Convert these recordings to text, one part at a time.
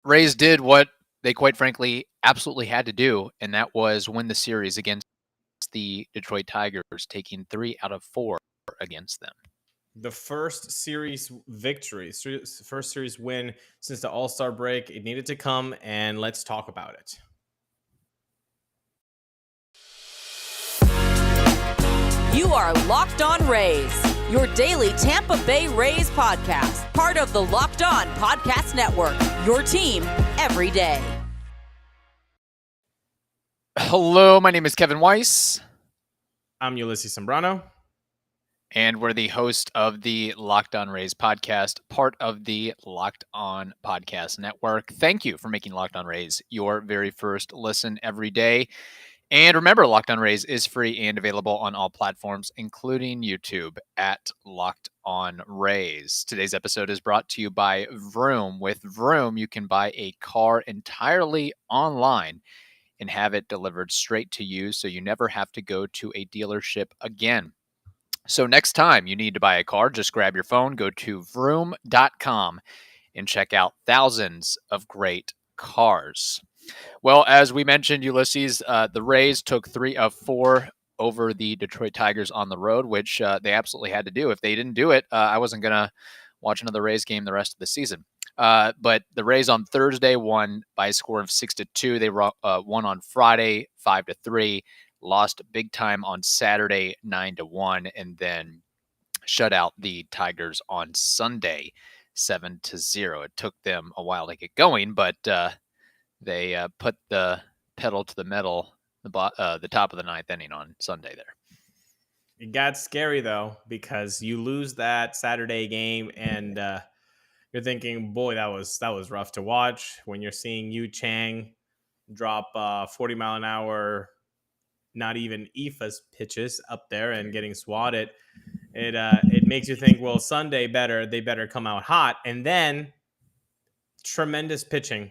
Rays did what they quite frankly absolutely had to do, and that was win the series against the Detroit Tigers, taking 3 out of 4 against them. The first series victory, first series win since the All-Star break. It needed to come, and let's talk about it. You are Locked On Rays, your daily Tampa Bay Rays podcast, part of the Locked On Podcast Network, your team every day. Hello, my name is Kevin Weiss. I'm Ulises Sambrano. And we're the host of the Locked On Rays podcast, part of the Locked On Podcast Network. Thank you for making Locked On Rays your very first listen every day. And remember, Locked On Rays is free and available on all platforms, including YouTube at Locked On Rays. Today's episode is brought to you by Vroom. With Vroom, you can buy a car entirely online and have it delivered straight to you, so you never have to go to a dealership again. So next time you need to buy a car, just grab your phone, go to vroom.com, and check out thousands of great cars. Well, as we mentioned, Ulises, the Rays took 3 of 4 over the Detroit Tigers on the road, which they absolutely had to do. If they didn't do it, I wasn't going to watch another Rays game the rest of the season. But the Rays on Thursday won by a score of 6-2. They won on Friday 5-3, lost big time on Saturday 9-1, and then shut out the Tigers on Sunday 7-0. It took them a while to get going, but they put the pedal to the metal, the top of the ninth inning on Sunday there. It got scary, though, because you lose that Saturday game, and you're thinking, boy, that was rough to watch. When you're seeing Yu Chang drop 40-mile-an-hour, not even EFA's pitches up there and getting swatted, it makes you think, well, Sunday they better come out hot. And then tremendous pitching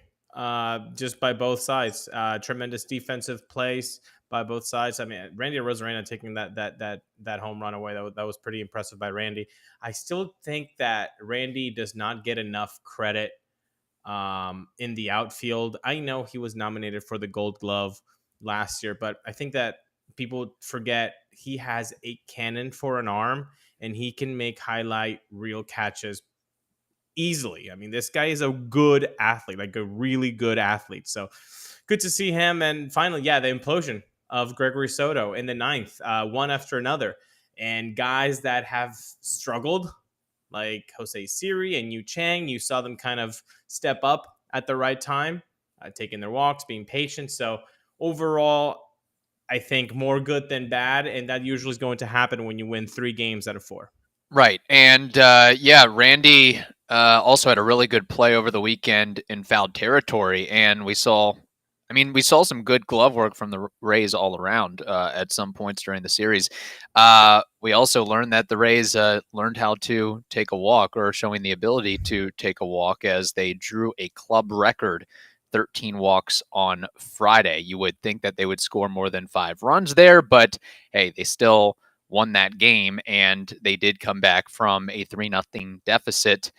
just by both sides. Tremendous defensive plays by both sides. I mean, Randy Arozarena taking that home run away, that was pretty impressive by Randy. I still think that Randy does not get enough credit in the outfield. I know he was nominated for the Gold Glove last year, but I think that people forget he has a cannon for an arm, and he can make highlight reel catches easily. I mean, this guy is a good athlete, like a really good athlete. So good to see him. And finally, the implosion of Gregory Soto in the ninth, one after another. And guys that have struggled, like Jose Siri and Yu Chang, you saw them kind of step up at the right time, taking their walks, being patient. So overall, I think more good than bad. And that usually is going to happen when you win 3 games out of 4. Right. And Randy also had a really good play over the weekend in foul territory. And we saw some good glove work from the Rays all around at some points during the series. We also learned that the Rays learned how to take a walk, or showing the ability to take a walk, as they drew a club record 13 walks on Friday. You would think that they would score more than 5 runs there, but hey, they still won that game, and they did come back from a 3-0 deficit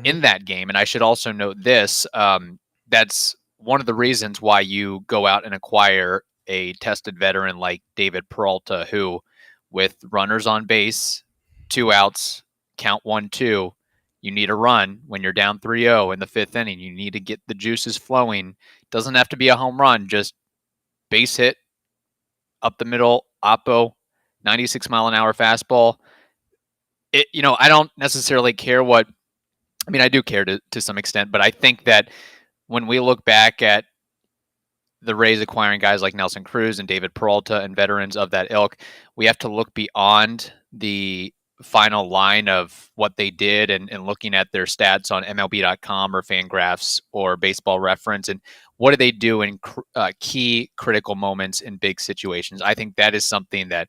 in that game. And I should also note this, that's one of the reasons why you go out and acquire a tested veteran like David Peralta, who, with runners on base, 2 outs, count 1-2, you need a run when you're down 3-0 in the 5th inning. You need to get the juices flowing. Doesn't have to be a home run, just base hit, up the middle, oppo, 96-mile-an-hour fastball. I don't necessarily care I do care to some extent, but I think that when we look back at the Rays acquiring guys like Nelson Cruz and David Peralta and veterans of that ilk, we have to look beyond the final line of what they did and looking at their stats on MLB.com or Fangraphs or Baseball Reference, and what do they do in key critical moments in big situations. I think that is something that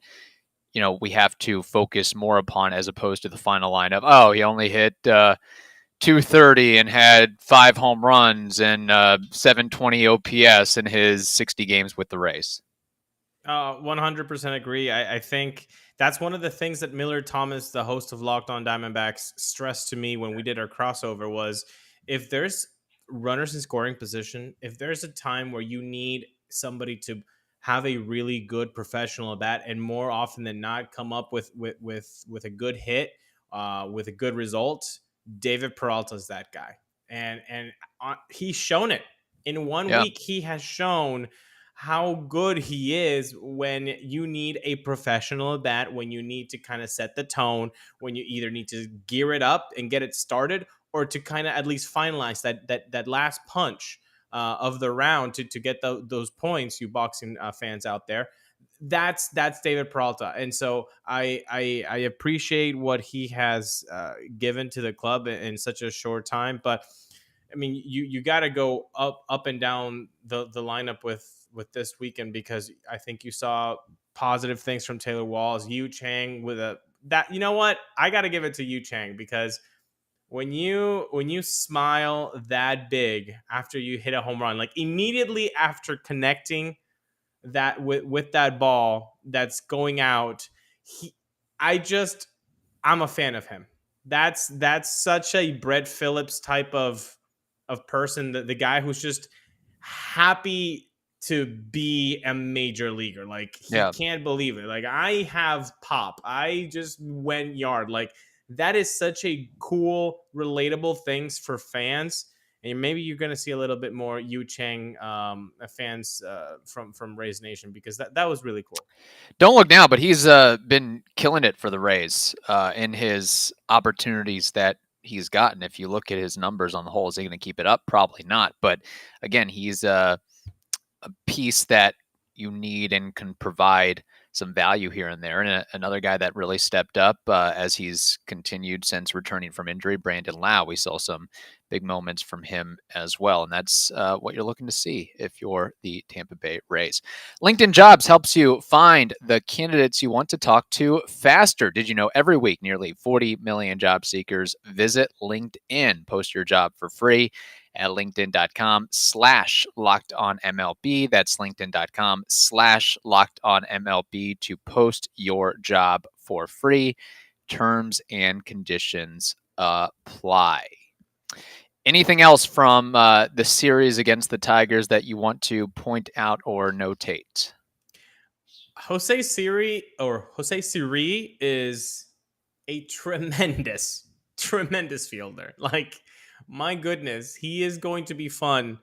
we have to focus more upon, as opposed to the final line of, he only hit 230 and had 5 home runs and 720 OPS in his 60 games with the Rays. 100% agree. I think that's one of the things that Miller Thomas, the host of Locked On Diamondbacks, stressed to me when we did our crossover was, if there's runners in scoring position, if there's a time where you need somebody to have a really good professional at bat, and more often than not come up with a good hit, with a good result, David Peralta is that guy, and he's shown it in 1 week. He has shown how good he is when you need a professional at bat, when you need to kind of set the tone, when you either need to gear it up and get it started, or to kind of at least finalize that last punch of the round to get those points. You boxing fans out there, that's David Peralta, and so I appreciate what he has given to the club in such a short time. But I mean, you got to go up and down the lineup with this weekend, because I think you saw positive things from Taylor Walls, Yu Chang with you know what, I got to give it to Yu Chang, because when you smile that big after you hit a home run, like immediately after connecting that with that ball that's going out, I'm a fan of him. That's such a Brett Phillips type of person, the guy who's just happy to be a major leaguer. Like, he can't believe it. Like, I have pop. I just went yard. Like, that is such a cool, relatable things for fans. And maybe you're going to see a little bit more Yu Chang fans from Rays Nation, because that was really cool. Don't look now, but he's been killing it for the Rays in his opportunities that he's gotten. If you look at his numbers on the whole, is he going to keep it up? Probably not. But again, he's a piece that you need and can provide some value here and there. And another guy that really stepped up as he's continued since returning from injury, Brandon Lau. We saw some big moments from him as well. And that's what you're looking to see if you're the Tampa Bay Rays. LinkedIn Jobs helps you find the candidates you want to talk to faster. Did you know every week nearly 40 million job seekers visit LinkedIn? Post your job for free at linkedin.com/lockedonmlb. That's linkedin.com/lockedonmlb to post your job for free. Terms and conditions apply. Anything else from the series against the Tigers that you want to point out or notate? Jose Siri is a tremendous fielder. Like, my goodness, he is going to be fun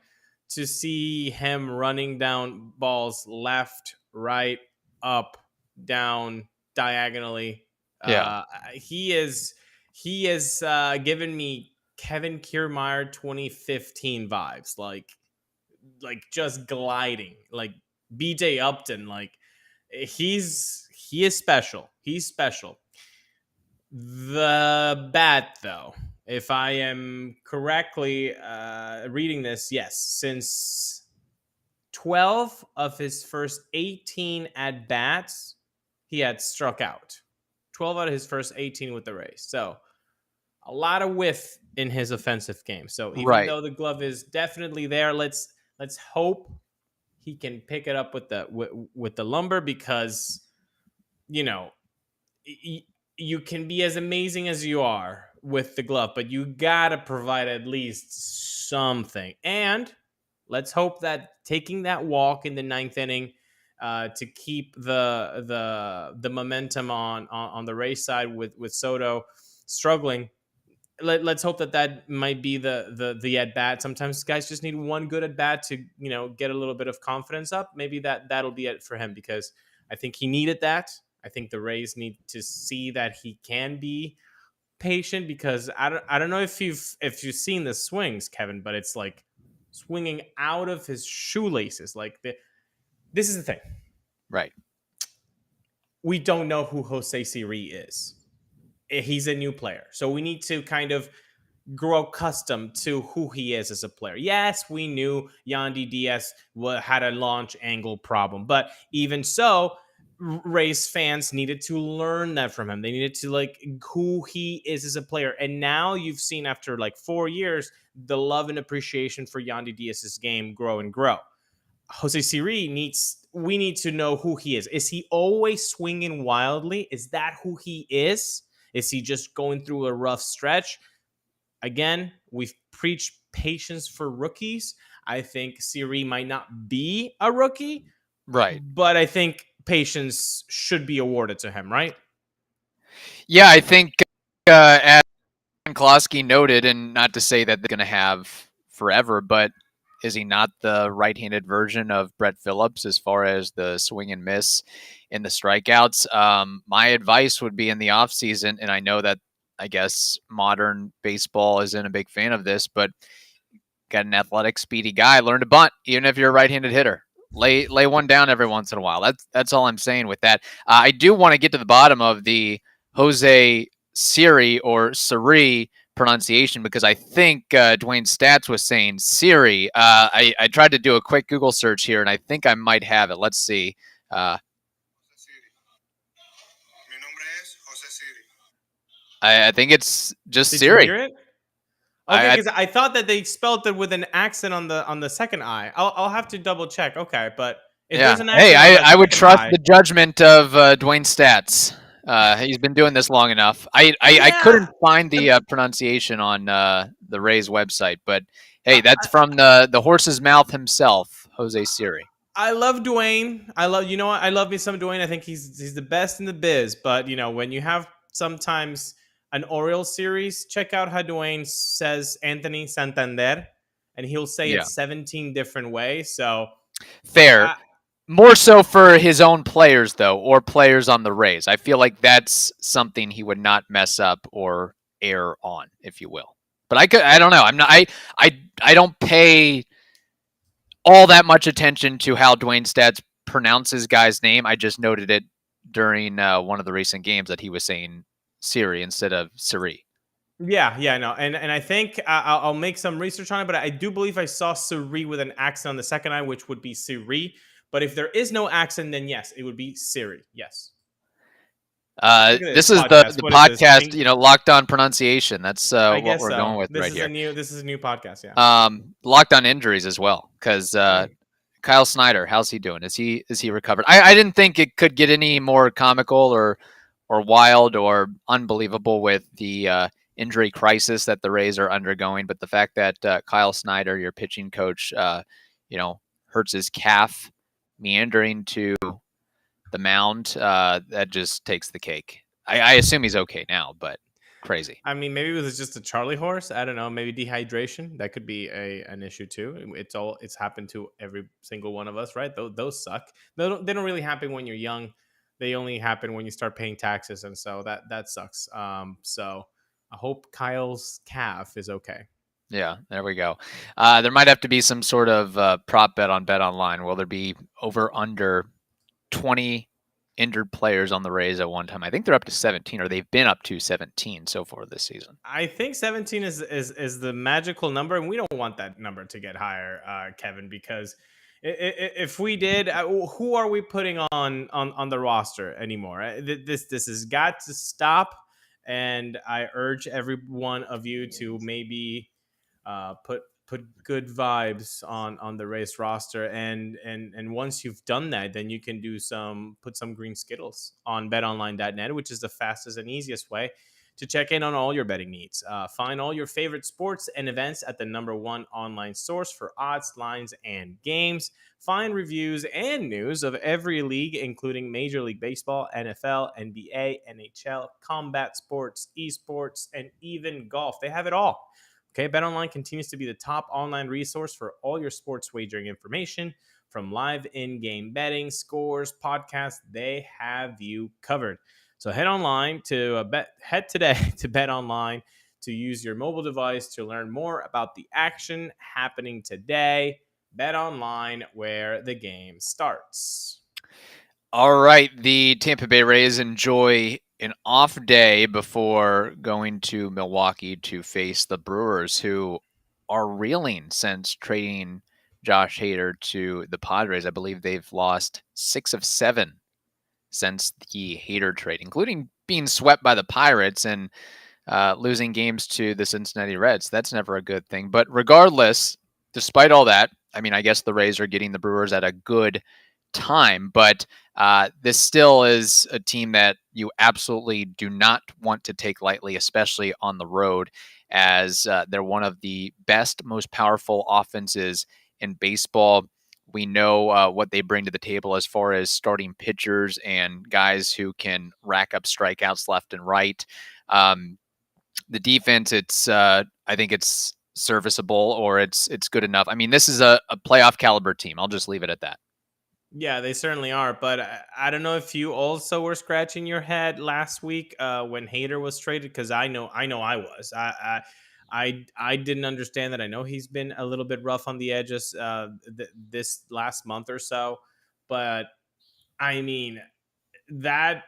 to see him running down balls left, right, up, down, diagonally. He is given me Kevin Kiermaier 2015 vibes, like just gliding, like BJ Upton. Like, he is special. He's special. The bat, though, if I am correctly reading this, yes, since 12 of his first 18 at bats, he had struck out. 12 out of his first 18 with the Rays. So a lot of whiff in his offensive game. So even though the glove is definitely there, let's hope he can pick it up with the lumber, because, you know, you can be as amazing as you are with the glove, but you gotta provide at least something. And let's hope that taking that walk in the ninth inning to keep the momentum on the Rays side with Soto struggling. Let's hope that might be the at bat. Sometimes guys just need one good at bat to, you know, get a little bit of confidence up. Maybe that'll be it for him, because I think he needed that. I think the Rays need to see that he can be patient, because I don't know if you've seen the swings, Kevin, but it's like swinging out of his shoelaces. Like, this is the thing, right? We don't know who Jose Siri is. He's a new player, so we need to kind of grow accustomed to who he is as a player. Yes, we knew Yandy Diaz had a launch angle problem, but even so, Rays fans needed to learn that from him. They needed to like who he is as a player. And now you've seen, after like 4 years, the love and appreciation for Yandy Diaz's game grow and grow. Jose Siri we need to know who he is. Is he always swinging wildly? Is that who he is? Is he just going through a rough stretch? Again, we've preach patience for rookies. I think Siri might not be a rookie, Right. but I think patience should be awarded to him, right? Yeah, I think as Klosky noted, and not to say that they're going to have forever, but is he not the right-handed version of Brett Phillips as far as the swing and miss and the strikeouts? My advice would be in the offseason, and I know that I guess modern baseball isn't a big fan of this, but got an athletic, speedy guy, learn to bunt, even if you're a right-handed hitter. Lay one down every once in a while. That's all I'm saying with that. I do want to get to the bottom of the Jose Siri or Siri pronunciation because I think Dwayne Stats was saying Siri. I tried to do a quick Google search here, and I think I might have it. Let's see. I think it's just Did Siri. you hear it? Okay, because I thought that they spelled it with an accent on the second I. I'll have to double check. Okay, but if there's an accent, hey, I would trust I, the judgment of Dwayne Stats. He's been doing this long enough. I couldn't find the pronunciation on the Rays website, but hey, that's from the horse's mouth himself, Jose Siri. I love Dwayne. I love me some Dwayne. I think he's the best in the biz. But when you have sometimes an Orioles series, check out how Dwayne says Anthony Santander, and he'll say it 17 different ways. So fair. More so for his own players, though, or players on the Rays. I feel like that's something he would not mess up or err on, if you will. But I don't know. I'm not. I don't pay all that much attention to how Dwayne Stats pronounces guy's name. I just noted it during one of the recent games that he was saying Siri instead of Siri. Yeah, no, and I think I'll make some research on it, but I do believe I saw Siri with an accent on the second I, which would be Siri. But if there is no accent, then yes, it would be Siri. Yes. This is the podcast, Locked On Pronunciation. That's what we're going with right here. This is a new podcast, yeah. Locked On Injuries as well, because Kyle Snyder, how's he doing? Is he recovered? I didn't think it could get any more comical or wild or unbelievable with the injury crisis that the Rays are undergoing, but the fact that Kyle Snyder, your pitching coach, hurts his calf meandering to the mound, that just takes the cake. I assume he's okay now, but crazy. I mean, maybe it was just a Charlie horse. I don't know. Maybe dehydration. That could be an issue too. It's happened to every single one of us, right? Those suck. They don't really happen when you're young. They only happen when you start paying taxes, and so that sucks. So I hope Kyle's calf is okay. Yeah, there we go. There might have to be some sort of prop bet on BetOnline. Will there be under 20 injured players on the Rays at one time? I think they're up to 17, or they've been up to 17 so far this season. I think 17 is the magical number, and we don't want that number to get higher, Kevin, because if we did, who are we putting on the roster anymore? This has got to stop, and I urge every one of you to maybe put good vibes on the Rays roster, and once you've done that, then you can put some green Skittles on betonline.net, which is the fastest and easiest way to check in on all your betting needs. Find all your favorite sports and events at the #1 online source for odds, lines, and games. Find reviews and news of every league, including Major League Baseball, NFL, NBA, NHL, combat sports, esports, and even golf. They have it all. Okay, BetOnline continues to be the top online resource for all your sports wagering information, from live in-game betting, scores, podcasts. They have you covered. So head today to BetOnline to use your mobile device to learn more about the action happening today. BetOnline, where the game starts. All right, the Tampa Bay Rays enjoy an off day before going to Milwaukee to face the Brewers, who are reeling since trading Josh Hader to the Padres. I believe they've lost 6 of 7 since the Hader trade, including being swept by the Pirates and losing games to the Cincinnati Reds. That's never a good thing. But regardless, despite all that, I mean, I guess the Rays are getting the Brewers at a good time, but this still is a team that you absolutely do not want to take lightly, especially on the road, as they're one of the best, most powerful offenses in baseball. We know what they bring to the table as far as starting pitchers and guys who can rack up strikeouts left and right. The defense, I think it's serviceable, or it's good enough. I mean, this is a playoff caliber team. I'll just leave it at that. Yeah, they certainly are. But I don't know if you also were scratching your head last week when Hader was traded, because I know I was. I didn't understand that. I know he's been a little bit rough on the edges this last month or so, but I mean that,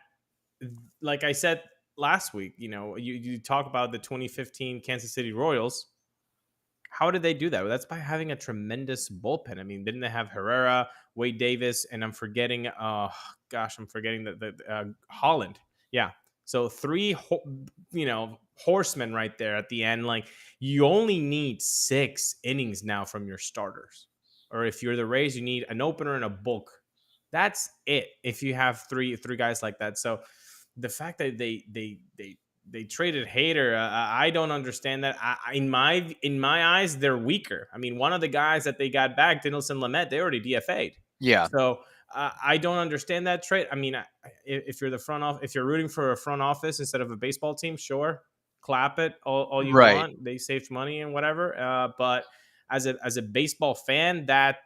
like I said last week, you talk about the 2015 Kansas City Royals. How did they do that? Well, that's by having a tremendous bullpen. I mean, didn't they have Herrera, Wade Davis, and I'm forgetting, the Holland. Yeah. So three, horsemen right there at the end. Like, you only need 6 innings now from your starters. Or if you're the Rays, you need an opener and a bulk. That's it. If you have three guys like that. So the fact that they traded Hader, I don't understand that. In my eyes, they're weaker. I mean, one of the guys that they got back, Dinelson Lamet, they already DFA'd. Yeah. So I don't understand that trade. I mean, if you're the front office, if you're rooting for a front office instead of a baseball team, sure, clap it all you Right. want. They saved money and whatever. But as a baseball fan, that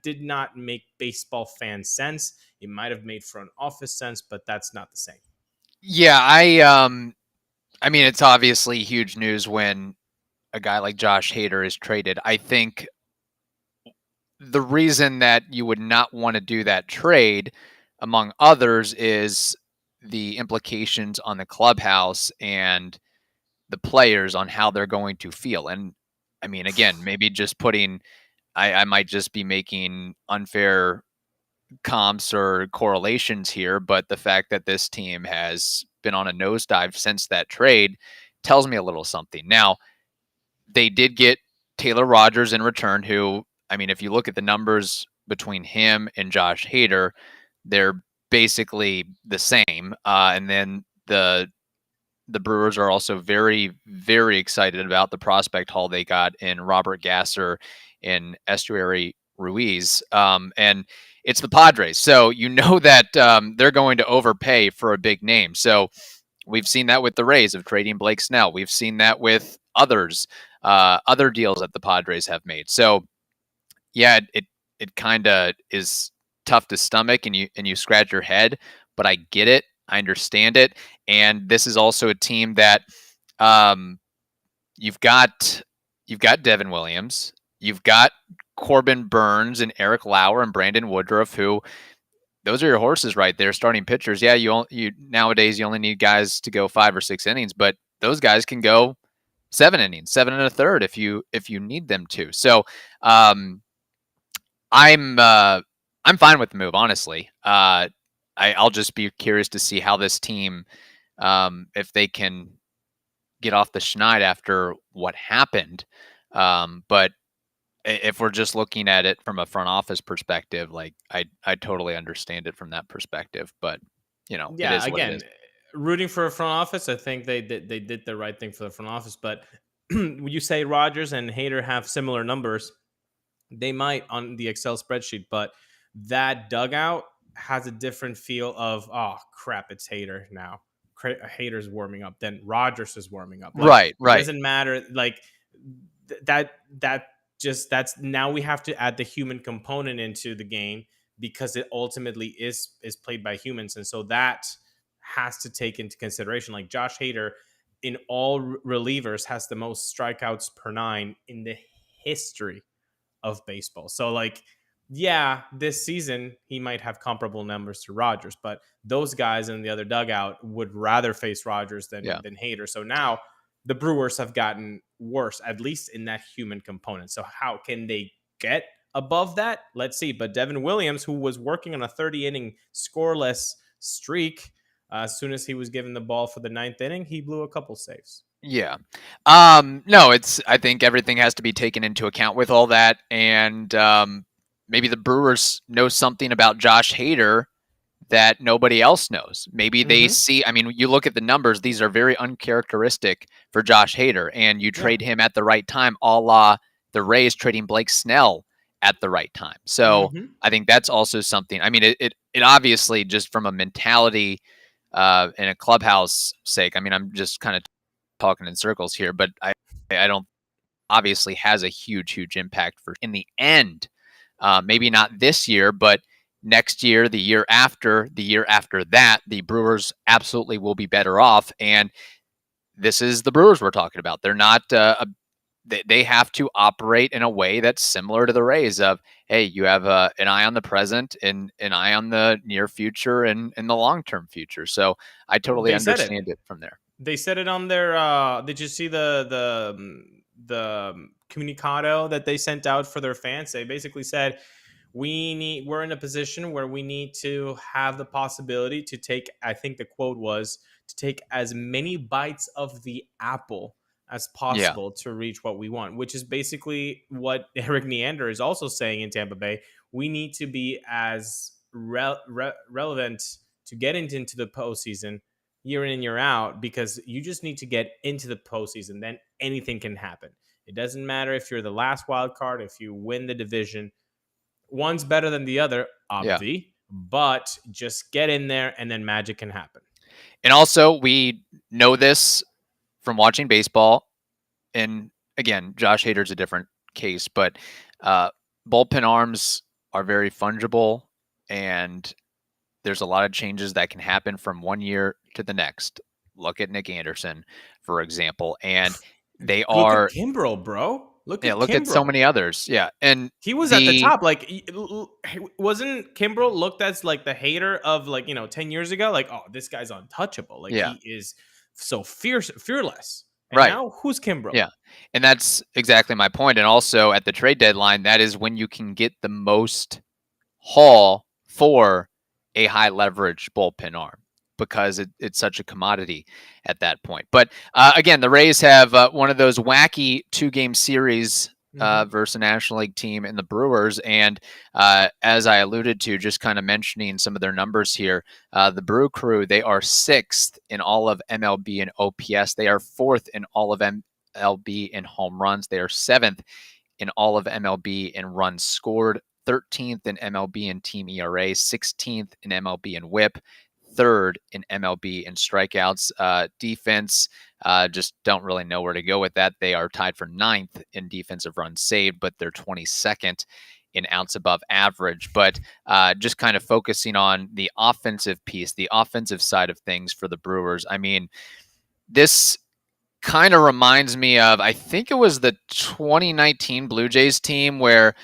did not make baseball fan sense. It might have made front office sense, but that's not the same. Yeah, I mean, it's obviously huge news when a guy like Josh Hader is traded. I think the reason that you would not want to do that trade, among others, is the implications on the clubhouse and the players on how they're going to feel. And I mean, again, maybe just I might just be making unfair comps or correlations here, but the fact that this team has been on a nosedive since that trade tells me a little something. Now, they did get Taylor Rogers in return, who, I mean, if you look at the numbers between him and Josh Hader, they're basically the same. And then the Brewers are also very, very excited about the prospect haul they got in Robert Gasser and Estuary Ruiz. And it's the Padres. So you know that they're going to overpay for a big name. So we've seen that with the Rays of trading Blake Snell. We've seen that with others, other deals that the Padres have made. So yeah, it kind of is tough to stomach, and you scratch your head, but I get it. I understand it. And this is also a team that you've got Devin Williams, you've got Corbin Burns and Eric Lauer and Brandon Woodruff, who those are your horses right there, starting pitchers. Yeah, you nowadays you only need guys to go 5 or 6 innings, but those guys can go 7 innings, 7 1/3 if you need them to. So I'm fine with the move, honestly. I'll just be curious to see how this team, if they can get off the schneid after what happened. But if we're just looking at it from a front office perspective, like I totally understand it from that perspective. But Yeah, it is what it again, is. rooting for a front office, I think they did the right thing for the front office. But when you say Rogers and Hader have similar numbers, they might on the Excel spreadsheet, but that dugout has a different feel of, oh crap, it's Hader now. Hader's warming up, then Rogers is warming up. Like, Right. it doesn't matter. Like that's now we have to add the human component into the game because it ultimately is played by humans, and so that has to take into consideration. Like Josh Hader, in all relievers, has the most strikeouts per 9 in the history of baseball. So like, yeah, this season he might have comparable numbers to Rogers, but those guys in the other dugout would rather face Rogers than Hader. So now the Brewers have gotten worse, at least in that human component. So how can they get above that? Let's see. But Devin Williams, who was working on a 30-inning scoreless streak, as soon as he was given the ball for the 9th inning, he blew a couple saves. Yeah. No, I think everything has to be taken into account with all that. And maybe the Brewers know something about Josh Hader that nobody else knows. Maybe they see, I mean, you look at the numbers, these are very uncharacteristic for Josh Hader, and you trade him at the right time, a la the Rays trading Blake Snell at the right time. So I think that's also something. I mean, it obviously, just from a mentality and a clubhouse sake, I mean, I'm just kind of talking in circles here, but I don't obviously has a huge impact for in the end. Maybe not this year, but next year, the year after that, the Brewers absolutely will be better off. And this is the Brewers we're talking about. They're not they have to operate in a way that's similar to the Rays of, hey, you have an eye on the present and an eye on the near future and the long-term future. So I totally understand it from there. They said it on their did you see the comunicado that they sent out for their fans? They basically said we're in a position where we need to have the possibility to take, I think the quote was, to take as many bites of the apple as possible to reach what we want, which is basically what Eric Neander is also saying in Tampa Bay. We need to be as relevant to get into the postseason year in and year out, because you just need to get into the postseason. Then anything can happen. It doesn't matter if you're the last wild card, if you win the division. One's better than the other, obviously, but just get in there and then magic can happen. And also, we know this from watching baseball. And again, Josh Hader's a different case, but bullpen arms are very fungible, and there's a lot of changes that can happen from one year to the next. Look at Nick Anderson, for example, and they are. Look at Kimbrel, bro. Look at so many others. Yeah, and he was at the top. Like, wasn't Kimbrel looked as like the Hader of 10 years ago? Like, oh, this guy's untouchable. Like, he is so fearless. And now who's Kimbrel? Yeah, and that's exactly my point. And also at the trade deadline, that is when you can get the most haul for a high leverage bullpen arm, because it's such a commodity at that point. But again, the Rays have one of those wacky 2-game series versus a National League team in the Brewers. And as I alluded to, just kind of mentioning some of their numbers here, the Brew Crew, they are 6th in all of MLB in OPS. They are 4th in all of MLB in home runs. They are 7th in all of MLB in runs scored, 13th in MLB in team ERA, 16th in MLB in WHIP, 3rd in MLB in strikeouts. Defense, just don't really know where to go with that. They are tied for 9th in defensive runs saved, but they're 22nd in outs above average. But just kind of focusing on the offensive piece, the offensive side of things for the Brewers. I mean, this kind of reminds me of, I think it was the 2019 Blue Jays team where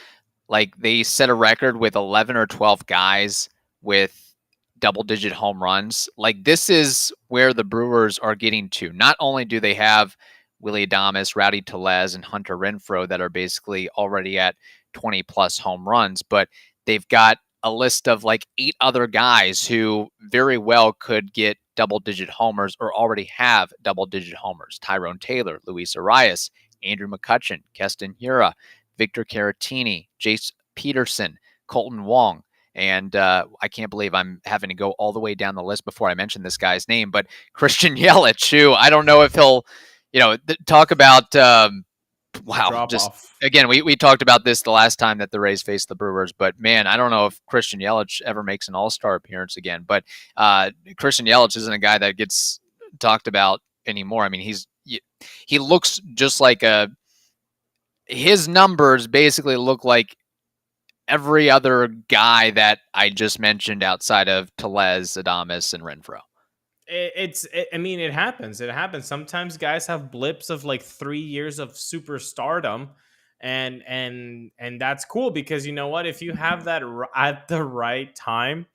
like they set a record with 11 or 12 guys with double-digit home runs. Like, this is where the Brewers are getting to. Not only do they have Willy Adames, Rowdy Tellez, and Hunter Renfroe that are basically already at 20-plus home runs, but they've got a list of like 8 other guys who very well could get double-digit homers or already have double-digit homers. Tyrone Taylor, Luis Arias, Andrew McCutchen, Keston Hiura, Victor Caratini, Jace Peterson, Colton Wong. And I can't believe I'm having to go all the way down the list before I mention this guy's name, but Christian Yelich, who I don't know if he'll, talk about, wow, just off. Again, we talked about this the last time that the Rays faced the Brewers, but man, I don't know if Christian Yelich ever makes an all-star appearance again, but Christian Yelich isn't a guy that gets talked about anymore. I mean, he looks just like his numbers basically look like every other guy that I just mentioned outside of Tellez, Adames, and Renfroe. I mean, it happens. It happens. Sometimes guys have blips of like 3 years of superstardom, and that's cool, because you know what? If you have that at the right time,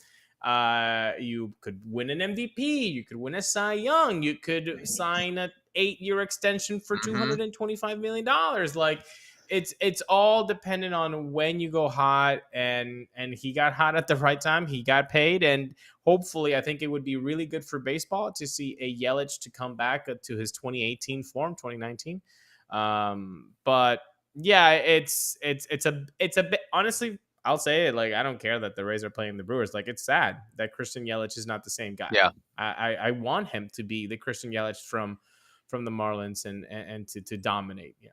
you could win an MVP. You could win a Cy Young. You could sign an 8-year extension for $225 million. Like, it's all dependent on when you go hot, and he got hot at the right time. He got paid, and hopefully I think it would be really good for baseball to see a Yelich to come back to his 2018 form, 2019. But yeah, it's a bit, honestly, I'll say it. Like, I don't care that the Rays are playing the Brewers. Like, it's sad that Christian Yelich is not the same guy. Yeah. I want him to be the Christian Yelich from the Marlins and to dominate. Yeah.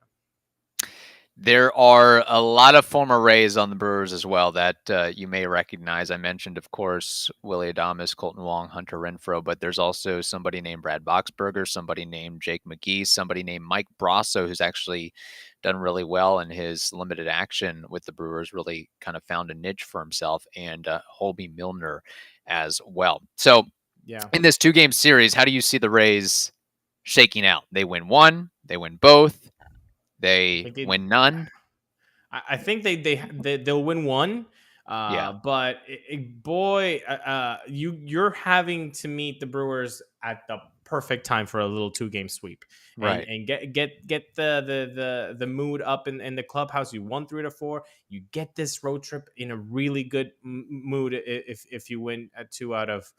There are a lot of former Rays on the Brewers as well that you may recognize. I mentioned, of course, Willy Adames, Colton Wong, Hunter Renfroe, but there's also somebody named Brad Boxberger, somebody named Jake McGee, somebody named Mike Brasso, who's actually done really well in his limited action with the Brewers, really kind of found a niche for himself, and Holby Milner as well. So Yeah. in this 2-game series, how do you see the Rays shaking out? They win one, they win both. They win none. I think they'll win one. Yeah. But you're having to meet the Brewers at the perfect time for a little 2-game sweep, Right. And get the mood up in the clubhouse. You won 3 to 4. You get this road trip in a really good mood if you win at 2 out of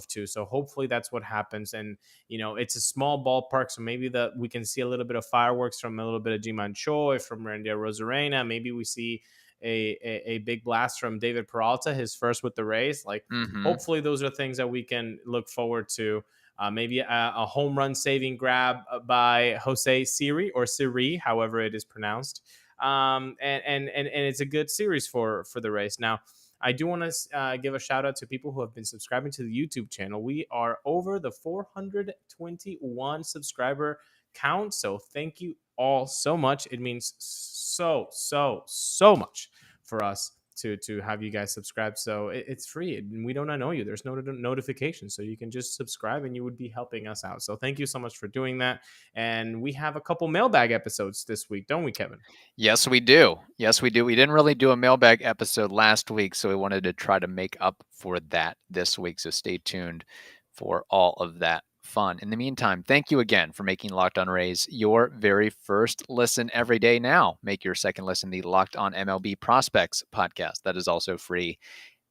2. So hopefully that's what happens. And it's a small ballpark, so maybe we can see a little bit of fireworks from a little bit of Ji-Man Choi, from Randy Arozarena. Maybe we see a big blast from David Peralta, his first with the Rays. Like, hopefully those are things that we can look forward to. Maybe a home run saving grab by Jose Siri, or Siri, however it is pronounced. And it's a good series for the Rays. Now, I do want to give a shout out to people who have been subscribing to the YouTube channel. We are over the 421 subscriber count. So thank you all so much. It means so much for us to have you guys subscribe. So it's free, and we don't know you. There's no notification, so you can just subscribe and you would be helping us out. So thank you so much for doing that. And we have a couple mailbag episodes this week, don't we, Kevin? Yes, we do. Yes, we do. We didn't really do a mailbag episode last week, so we wanted to try to make up for that this week. So stay tuned for all of that fun. In the meantime, thank you again for making Locked On Rays your very first listen every day. Now, make your second listen the Locked On MLB Prospects podcast. That is also free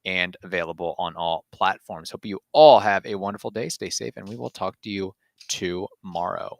and available on all platforms. Hope you all have a wonderful day. Stay safe, and we will talk to you tomorrow.